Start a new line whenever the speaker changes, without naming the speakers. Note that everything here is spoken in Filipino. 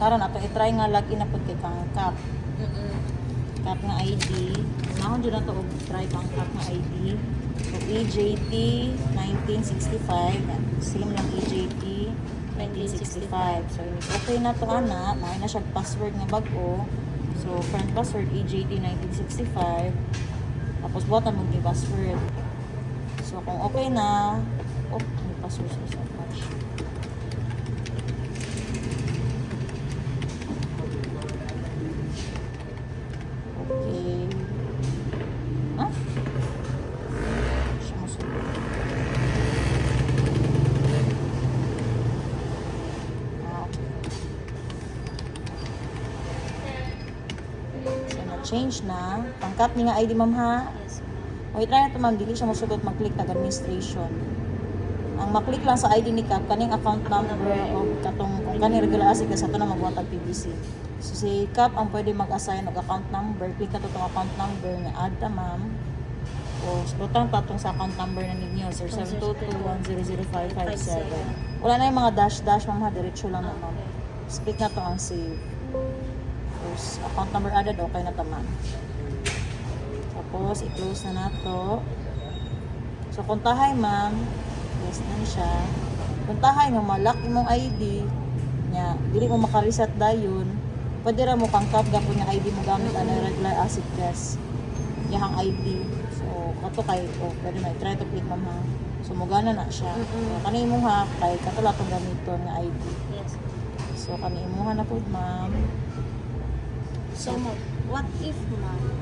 Karon ato i-try nga login na pud kay kang CAP. CAP nga ID. Nahon jud na to og try kang CAP nga ID. So EJT 1965, same lang EJT 1965. So okay na to ana, may na siya password nga bag-o. So current password EJT 1965. Tapos buhatan mo yung password. So kung okay na, may password sa much. Okay. Ha? Siya masulog. So na-change na. Pangkat ni nga ID ma'am ha.
Yes.
O try na ito ma'am, dili siya masugot mag-click tag administration. Ang maklik lang sa ID ni Cap, kaning account number o katong kung kaning regular asset ka sa ito na magbuhat ang PBC. So si Cap ang pwede mag-assign ng account number, click na ito itong account number nga add ta ma'am. O butang tatong sa account number na ninyo, 0722100557. Wala na yung mga dash ma'am ha, diretso lang na ma'am. Click na to ang save. Tapos account number added, okay na to ma'am. Tapos i-close na nato. So kung tahay ma'am, yes na siya. Kung tahay nga malak imong ID nya, dili mo maka-reset dayon, pwede ra mo kang CAP gapon nga ID mo gamit ang regular asset gas. Yahang ID. So kato kay pwede na try to click ma'am ha. So mugana na siya. So kani imong ha kay katula tong gamiton nga ID.
Yes.
So kani imong na pud ma'am.
So, what if, ma'am,